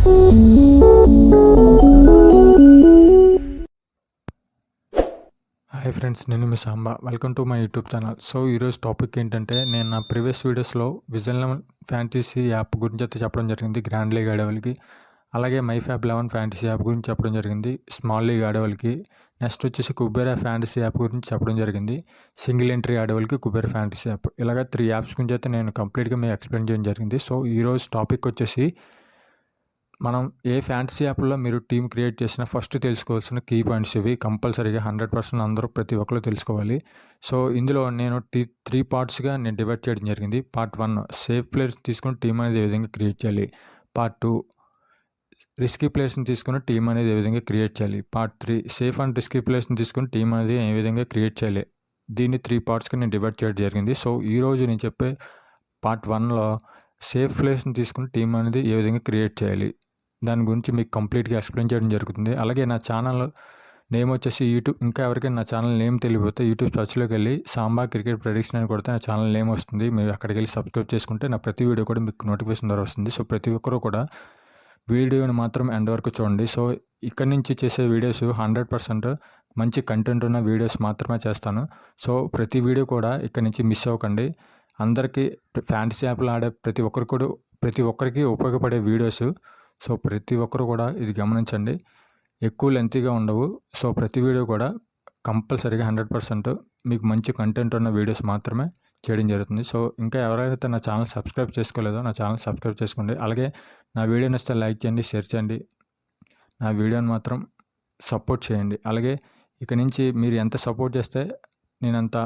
Hi friends, నేను మీ Samba. Welcome to my YouTube channel. So ఈరోజు టాపిక్ ఏంటంటే, నేను నా ప్రీవియస్ వీడియోస్లో విజన్ 11 ఫ్యాంటసీ యాప్ గురించి అయితే చెప్పడం జరిగింది గ్రాండ్ లీగ్ ఆడేవాళ్ళకి. అలాగే మై ఫ్యాబ్ 11 ఫ్యాంటసీ యాప్ గురించి చెప్పడం జరిగింది స్మాల్ లీగ్ ఆడేవాళ్ళకి. నెక్స్ట్ వచ్చేసి కుబేరా ఫ్యాంటసీ యాప్ గురించి చెప్పడం జరిగింది సింగిల్ ఎంట్రీ ఆడేవాళ్ళకి కుబేరా ఫ్యాంటసీ యాప్. ఇలాగ 3 యాప్స్ గురించి అయితే నేను కంప్లీట్గా మీకు ఎక్స్ప్లెయిన్ చేయడం జరిగింది. సో ఈరోజు టాపిక్ వచ్చేసి, మనం ఏ ఫ్యాంటసీ యాప్లో మీరు టీం క్రియేట్ చేసినా ఫస్ట్ తెలుసుకోవాల్సిన కీ పాయింట్స్ ఇవి. కంపల్సరీగా 100% అందరూ ప్రతి ఒక్కరు తెలుసుకోవాలి. సో ఇందులో నేను 3 పార్ట్స్గా నేను డివైడ్ చేయడం జరిగింది. పార్ట్ 1 సేఫ్ ప్లేయర్స్ తీసుకుని టీం అనేది ఏ విధంగా క్రియేట్ చేయాలి. పార్ట్ 2 రిస్కీ ప్లేయర్స్ని తీసుకుని టీం అనేది ఏ విధంగా క్రియేట్ చేయాలి. పార్ట్ 3 సేఫ్ అండ్ రిస్కీ ప్లేయర్స్ని తీసుకుని టీం అనేది ఏ విధంగా క్రియేట్ చేయాలి. దీన్ని 3 పార్ట్స్గా నేను డివైడ్ చేయడం జరిగింది. సో ఈరోజు నేను చెప్పే పార్ట్ 1లో సేఫ్ ప్లేయర్స్ని తీసుకుని టీం అనేది ఏ విధంగా క్రియేట్ చేయాలి, దాని గురించి మీకు కంప్లీట్గా ఎక్స్ప్లెయిన్ చేయడం జరుగుతుంది. అలాగే నా ఛానల్ నేమ్ వచ్చేసి యూట్యూబ్, ఇంకా ఎవరికైనా నా ఛానల్ నేమ్ తెలియకపోతే యూట్యూబ్ సర్చ్లోకి వెళ్ళి సాంబా క్రికెట్ ప్రెడిక్షన్ అని కొడితే నా ఛానల్ నేమ్ వస్తుంది. మీరు అక్కడికి వెళ్ళి సబ్స్క్రైబ్ చేసుకుంటే నా ప్రతి వీడియో కూడా మీకు నోటిఫికేషన్ ద్వారా వస్తుంది. సో ప్రతి ఒక్కరూ కూడా వీడియోని మాత్రం ఎండ్ వరకు చూడండి. సో ఇక్కడ నుంచి చేసే వీడియోస్ 100% మంచి కంటెంట్ ఉన్న వీడియోస్ మాత్రమే చేస్తాను. సో ప్రతి వీడియో కూడా ఇక్కడ నుంచి మిస్ అవ్వకండి. అందరికీ ఫ్యాంటసీ యాప్లో ఆడే ప్రతి ఒక్కరికి ఉపయోగపడే వీడియోస్. సో ప్రతి ఒక్కరు కూడా ఇది గమనించండి. ఎక్కువ లెంతీగా ఉండవు. సో ప్రతి వీడియో కూడా కంపల్సరీగా 100% మీకు మంచి కంటెంట్ ఉన్న వీడియోస్ మాత్రమే చేయడం జరుగుతుంది. సో ఇంకా ఎవరైతే నా ఛానల్ సబ్స్క్రైబ్ చేసుకోలేదో నా ఛానల్ సబ్స్క్రైబ్ చేసుకోండి. అలాగే నా వీడియో నచ్చితే లైక్ చేయండి, షేర్ చేయండి. నా వీడియోని మాత్రం సపోర్ట్ చేయండి. అలాగే ఇక నుంచి మీరు ఎంత సపోర్ట్ చేస్తే నేను అంత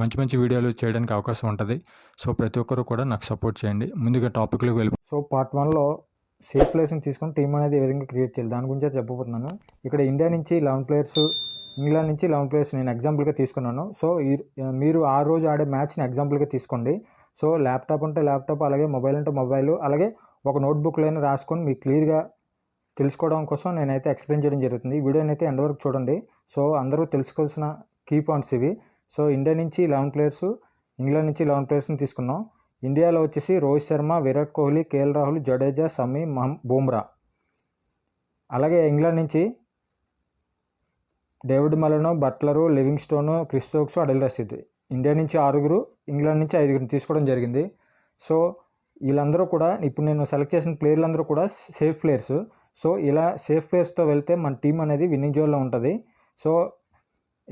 మంచి వీడియోలు చేయడానికి అవకాశం ఉంటుంది. సో ప్రతి ఒక్కరు కూడా నాకు సపోర్ట్ చేయండి. ముందుగా టాపిక్లోకి వెళ్ళి, సో పార్ట్ 1లో సేఫ్ ప్లేయర్స్ని తీసుకొని టీం అనేది ఏ విధంగా క్రియేట్ చేయాలి దాని గురించి చెప్పబోతున్నాను. ఇక్కడ ఇండియా నుంచి 11 ప్లేయర్స్, ఇంగ్లాండ్ నుంచి 11 ప్లేయర్స్ నేను ఎగ్జాంపుల్గా తీసుకున్నాను. సో మీరు ఆ రోజు ఆడే మ్యాచ్ని ఎగ్జాంపుల్గా తీసుకోండి. సో ల్యాప్టాప్ ఉంటే ల్యాప్టాప్, అలాగే మొబైల్ ఉంటే మొబైల్, అలాగే ఒక నోట్బుక్లోనే రాసుకొని మీకు క్లియర్గా తెలుసుకోవడం కోసం నేనైతే ఎక్స్ప్లెయిన్ చేయడం జరుగుతుంది. ఈ వీడియోని అయితే ఎండ్ వరకు చూడండి. సో అందరూ తెలుసుకోవాల్సిన కీ పాయింట్స్ ఇవి. సో ఇండియా నుంచి 11 ప్లేయర్స్, ఇంగ్లాండ్ నుంచి 11 ప్లేయర్స్ని తీసుకున్నాం. ఇండియాలో వచ్చేసి రోహిత్ శర్మ, విరాట్ కోహ్లీ, కేఎల్ రాహుల్, జడేజా, సమీ, బుమ్రా. అలాగే ఇంగ్లాండ్ నుంచి David Malan, Buttler, Livingstone, Chris Woakes, Adil Rashid. India నుంచి 6, ఇంగ్లాండ్ నుంచి 5 తీసుకోవడం జరిగింది. సో వీళ్ళందరూ కూడా ఇప్పుడు నేను సెలెక్ట్ చేసిన ప్లేయర్లందరూ కూడా సేఫ్ ప్లేయర్స్. సో ఇలా సేఫ్ ప్లేయర్స్తో వెళ్తే మన టీం అనేది విన్నింగ్ జోన్లో ఉంటుంది. సో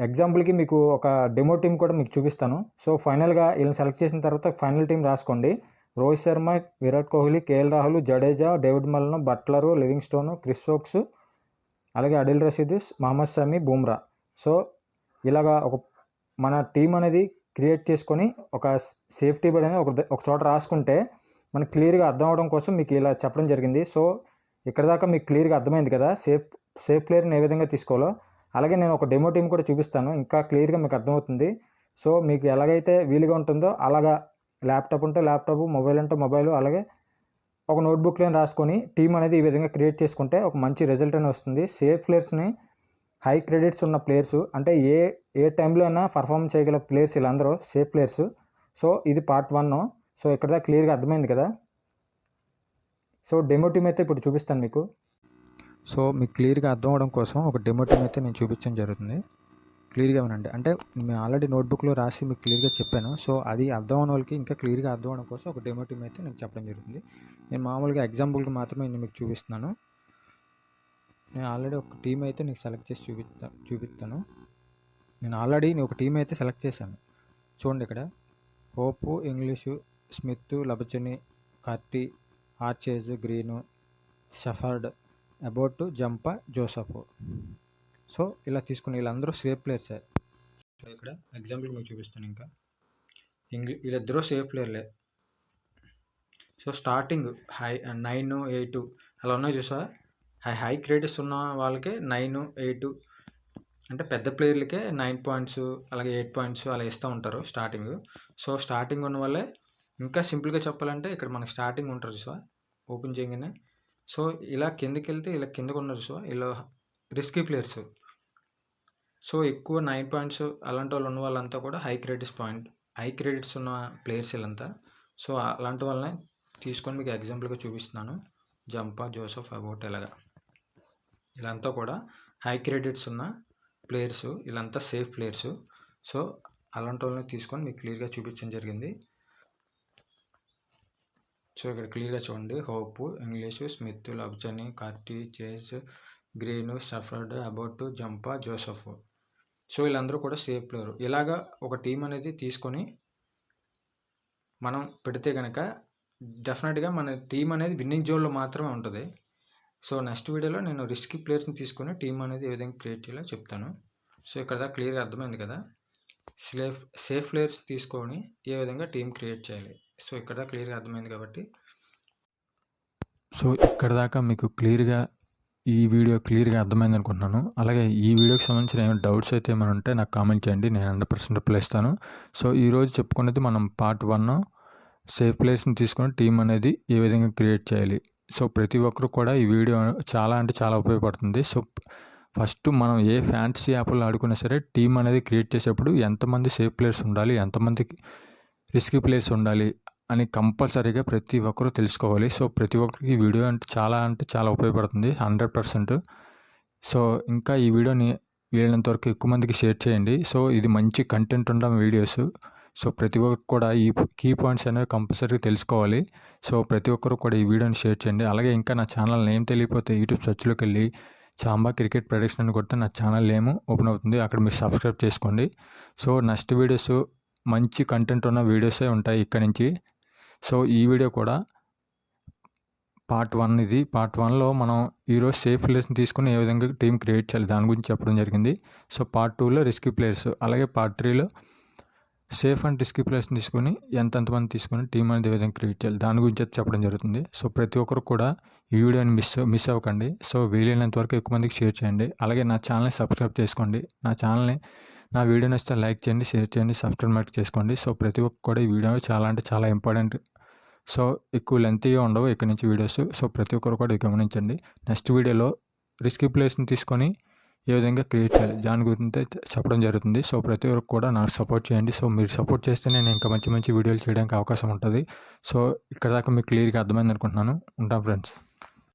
ఎగ్జాంపుల్కి మీకు ఒక డెమో టీం కూడా మీకు చూపిస్తాను. సో ఫైనల్గా వీళ్ళని సెలెక్ట్ చేసిన తర్వాత ఫైనల్ టీం రాసుకోండి. Rohit Sharma, Virat Kohli, KL Rahul, Jadeja, David Malan, Buttler, Livingstone, Chris Volks, అలాగే అడిల్ రషీద్, మహమ్మద్ షమి, బుమ్రా. సో ఇలాగా మన టీం అనేది క్రియేట్ చేసుకొని ఒక సేఫ్టీ బెడ్ అనేది ఒక చోట రాసుకుంటే మనకు క్లియర్గా అర్థం అవడం కోసం మీకు ఇలా చెప్పడం జరిగింది. సో ఇక్కడ దాకా మీకు క్లియర్గా అర్థమైంది కదా సేఫ్ ప్లేయర్ని ఏ విధంగా తీసుకోవాలో. అలాగే నేను ఒక డెమో టీం కూడా చూపిస్తాను, ఇంకా క్లియర్గా మీకు అర్థమవుతుంది. సో మీకు ఎలాగైతే వీలుగా ఉంటుందో అలాగా ల్యాప్టాప్ ఉంటే ల్యాప్టాప్, మొబైల్ ఉంటే మొబైల్, అలాగే ఒక నోట్బుక్లో రాసుకొని టీం అనేది ఈ విధంగా క్రియేట్ చేసుకుంటే ఒక మంచి రిజల్ట్ అనేది వస్తుంది. సేఫ్ ప్లేయర్స్ని, హై క్రెడిట్స్ ఉన్న ప్లేయర్స్, అంటే ఏ టైంలో అయినా పర్ఫామ్ చేయగల ప్లేయర్స్ వీళ్ళందరూ సేఫ్ ప్లేయర్స్. సో ఇది పార్ట్ 1. సో ఇక్కడ క్లియర్గా అర్థమైంది కదా. సో డెమో టీం అయితే ఇప్పుడు చూపిస్తాను మీకు. సో మీకు క్లియర్గా అర్థం అవడం కోసం ఒక డెమో టీం అయితే నేను చూపించడం జరుగుతుంది. క్లియర్గా వినండి. అంటే మేము ఆల్రెడీ నోట్బుక్లో రాసి మీకు క్లియర్గా చెప్పాను. సో అది అర్థం అవ్వని వాళ్ళకి ఇంకా క్లియర్గా అర్థం అవడం కోసం ఒక డెమో టీం అయితే నేను చెప్పడం జరుగుతుంది. నేను మామూలుగా ఎగ్జాంపుల్కి మాత్రమే నేను మీకు చూపిస్తున్నాను. నేను ఆల్రెడీ ఒక టీం అయితే నీకు సెలెక్ట్ చేసి చూపిస్తాను. నేను ఆల్రెడీ ఒక టీం అయితే సెలెక్ట్ చేశాను. చూడండి ఇక్కడ Hope, Inglis, Smith, Labuschagne, Carty, R Chase, Green, Shepherd, Abbott, Zampa, Joseph. So ఇలా తీసుకుని వీళ్ళందరూ సేఫ్ ప్లేయర్సే. సో ఇక్కడ ఎగ్జాంపుల్ మీకు చూపిస్తాను. ఇంకా వీళ్ళిద్దరూ సేఫ్ ప్లేయర్లే. సో స్టార్టింగ్ 9, 8 అలా ఉన్నాయి చూసా. హై క్రెడిట్స్ ఉన్న వాళ్ళకే 9, 8 అంటే పెద్ద ప్లేయర్లకే 9 పాయింట్స్, అలాగే 8 పాయింట్స్ అలా ఇస్తూ ఉంటారు స్టార్టింగ్. సో స్టార్టింగ్ ఉన్న వాళ్ళే. ఇంకా సింపుల్గా చెప్పాలంటే ఇక్కడ మనకి స్టార్టింగ్ ఉంటారు చూసా ఓపెన్ చేయగానే. సో ఇలా కిందకి వెళ్తే ఇలా కిందకు ఉన్నారు సో ఇలా రిస్కీ ప్లేయర్స్. సో ఎక్కువ 9 పాయింట్స్ అలాంటి వాళ్ళు ఉన్న వాళ్ళంతా కూడా హై క్రెడిట్స్ ఉన్న ప్లేయర్స్ వీళ్ళంతా. సో అలాంటి వాళ్ళని తీసుకొని మీకు ఎగ్జాంపుల్గా చూపిస్తున్నాను. జంపా, జోసెఫ్, అబౌట్ ఇలాగా వీళ్ళంతా కూడా హై క్రెడిట్స్ ఉన్న ప్లేయర్స్, వీళ్ళంతా సేఫ్ ప్లేయర్స్. సో అలాంటి వాళ్ళని తీసుకొని మీకు క్లియర్గా చూపించడం జరిగింది. సో ఇక్కడ క్లియర్గా చూడండి, Hope, Inglis, Smith, Labuschagne, Carty, Chase, Green, Shepherd, Abbott, Zampa, Joseph. So వీళ్ళందరూ కూడా సేఫ్ ప్లేయర్. ఇలాగా ఒక టీం అనేది తీసుకొని మనం పెడితే కనుక డెఫినెట్గా మన టీం అనేది విన్నింగ్ జోన్లో మాత్రమే ఉంటుంది. సో నెక్స్ట్ వీడియోలో నేను రిస్కీ ప్లేయర్స్ని తీసుకొని టీం అనేది ఏ విధంగా క్రియేట్ చేయాలో చెప్తాను. సో ఇక్కడ క్లియర్గా అర్థమైంది కదా, సేఫ్ ప్లేయర్స్ తీసుకొని ఏ విధంగా టీం క్రియేట్ చేయాలి. సో ఇక్కడ క్లియర్గా అర్థమైంది కాబట్టి, సో ఇక్కడ దాకా మీకు క్లియర్గా ఈ వీడియో క్లియర్గా అర్థమైంది అనుకుంటున్నాను. అలాగే ఈ వీడియోకి సంబంధించిన ఏమైనా డౌట్స్ అయితే ఏమైనా ఉంటే నాకు కామెంట్ చేయండి, నేను 100% రిప్లై ఇస్తాను. సో ఈరోజు చెప్పుకున్నది మనం పార్ట్ 1 సేఫ్ ప్లేయర్స్ని తీసుకొని టీం అనేది ఏ విధంగా క్రియేట్ చేయాలి. సో ప్రతి ఒక్కరు కూడా ఈ వీడియో చాలా అంటే చాలా ఉపయోగపడుతుంది. సో ఫస్ట్ మనం ఏ ఫ్యాంటసీ యాప్లో ఆడుకున్నా సరే టీం అనేది క్రియేట్ చేసేటప్పుడు ఎంతమంది సేఫ్ ప్లేయర్స్ ఉండాలి, ఎంతమంది రిస్కీ ప్లేయర్స్ ఉండాలి అని కంపల్సరీగా ప్రతి ఒక్కరూ తెలుసుకోవాలి. సో ప్రతి ఒక్కరికి ఈ వీడియో అంటే చాలా ఉపయోగపడుతుంది 100%. సో ఇంకా ఈ వీడియోని వీలైనంత వరకు ఎక్కువ మందికి షేర్ చేయండి. సో ఇది మంచి కంటెంట్ ఉన్న వీడియోస్. సో ప్రతి ఒక్కరు కూడా ఈ కీ పాయింట్స్ అనేవి కంపల్సరీగా తెలుసుకోవాలి. సో ప్రతి ఒక్కరు కూడా ఈ వీడియోని షేర్ చేయండి. అలాగే ఇంకా నా ఛానల్ నేమ్ తెలియకపోతే యూట్యూబ్ సెర్చ్లోకి వెళ్ళి సాంబా క్రికెట్ ప్రెడిక్షన్ అని కొడితే నా ఛానల్ నేమ్ ఓపెన్ అవుతుంది, అక్కడ మీరు సబ్స్క్రైబ్ చేసుకోండి. సో నెక్స్ట్ వీడియోస్ మంచి కంటెంట్ ఉన్న వీడియోసే ఉంటాయి ఇక్కడ నుంచి. సో ఈ వీడియో కూడా పార్ట్ 1 ఇది. పార్ట్ 1లో మనం ఈరోజు సేఫ్ ప్లేయర్స్ని తీసుకుని ఏ విధంగా టీం క్రియేట్ చేయాలి దాని గురించి చెప్పడం జరిగింది. సో పార్ట్ 2లో రిస్కీ ప్లేయర్స్, అలాగే పార్ట్ 3లో సేఫ్ అండ్ రిస్కీ ప్లేయర్స్ని తీసుకొని ఎంతమంది తీసుకొని టీం అనేది ఏ విధంగా క్రియేట్ చేయాలి దాని గురించి అయితే చెప్పడం జరుగుతుంది. సో ప్రతి ఒక్కరు కూడా ఈ వీడియోని మిస్ అవ్వకండి. సో వీలైనంత వరకు ఎక్కువ మందికి షేర్ చేయండి. అలాగే నా ఛానల్ని సబ్స్క్రైబ్ చేసుకోండి. నా వీడియో నచ్చితే లైక్ చేయండి, షేర్ చేయండి, సబ్స్క్రైబ్ చేసుకోండి. సో ప్రతి ఒక్కరు కూడా ఈ వీడియో చాలా ఇంపార్టెంట్. సో ఎక్కువ లెంతీగా ఉండవు ఇక్కడ నుంచి వీడియోస్. సో ప్రతి ఒక్కరు కూడా ఇది గమనించండి. నెక్స్ట్ వీడియోలో రిస్కీ ప్లేయర్స్ని తీసుకొని ఏ విధంగా క్రియేట్ చేయాలి దాని గురించి చెప్పడం జరుగుతుంది. సో ప్రతి ఒక్కరు కూడా నాకు సపోర్ట్ చేయండి. సో మీరు సపోర్ట్ చేస్తే నేను ఇంకా మంచి వీడియోలు చేయడానికి అవకాశం ఉంటుంది. సో ఇక్కడ దాకా మీకు క్లియర్గా అర్థమైంది అనుకుంటున్నాను. ఉంటాం ఫ్రెండ్స్.